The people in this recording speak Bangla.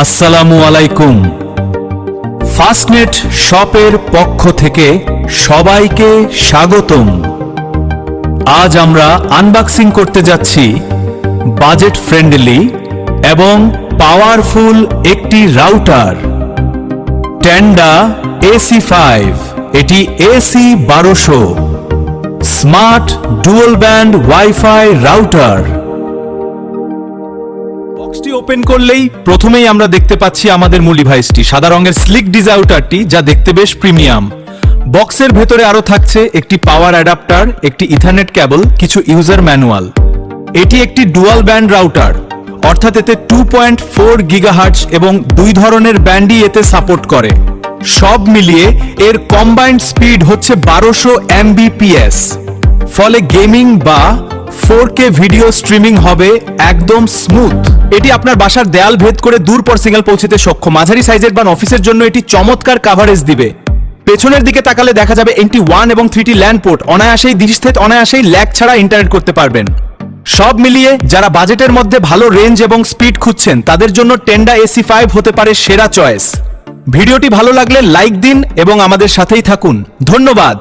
আসসালামু আলাইকুম। ফাস্টনেট শপের পক্ষ থেকে সবাইকে স্বাগতম। আজ আমরা আনবক্সিং করতে যাচ্ছি বাজেট ফ্রেন্ডলি এবং পাওয়ারফুল একটি রাউটার, টেন্ডা AC5। এটি AC 1200 smart dual band wifi router. বক্সটি ওপেন করলেই প্রথমেই আমরা দেখতে পাচ্ছি আমাদের মূল ডিভাইসটি, সাদা রঙের স্লিক ডিজাউটারটি, যা দেখতে বেশ প্রিমিয়াম। বক্সের ভেতরে আরো থাকছে একটি পাওয়ার অ্যাডাপ্টার, একটি ইথারনেট কেবল, কিছু ইউজার ম্যানুয়াল। এটি একটি ডুয়াল ব্যান্ড রাউটার, অর্থাৎ এতে 2.4 গিগাহার্টজ এবং দুই ধরনের ব্যান্ডই এতে সাপোর্ট করে। সব মিলিয়ে এর কম্বাইন্ড স্পিড হচ্ছে 1200 Mbps, ফলে গেমিং বা 4K ভিডিও স্ট্রিমিং হবে একদম স্মুথ। এটি আপনার বাসার দেয়াল ভেদ করে দূর পর সিগন্যাল পৌঁছতে সক্ষম। মাঝারি সাইজের বা অফিসের জন্য এটি চমৎকার কাভারেজ দিবে। পেছনের দিকে তাকালে দেখা যাবে এনটি 1 এবং 3টি ল্যান্ড পোর্ট, অনায়াসেই দৃষ্টিস্থ অনায়াসেই ল্যাগ ছাড়া ইন্টারনেট করতে পারবেন। সব মিলিয়ে যারা বাজেটের মধ্যে ভালো রেঞ্জ এবং স্পিড খুঁজছেন তাদের জন্য টেন্ডা AC5 হতে পারে সেরা চয়েস। ভিডিওটি ভালো লাগলে লাইক দিন এবং আমাদের সাথেই থাকুন। ধন্যবাদ।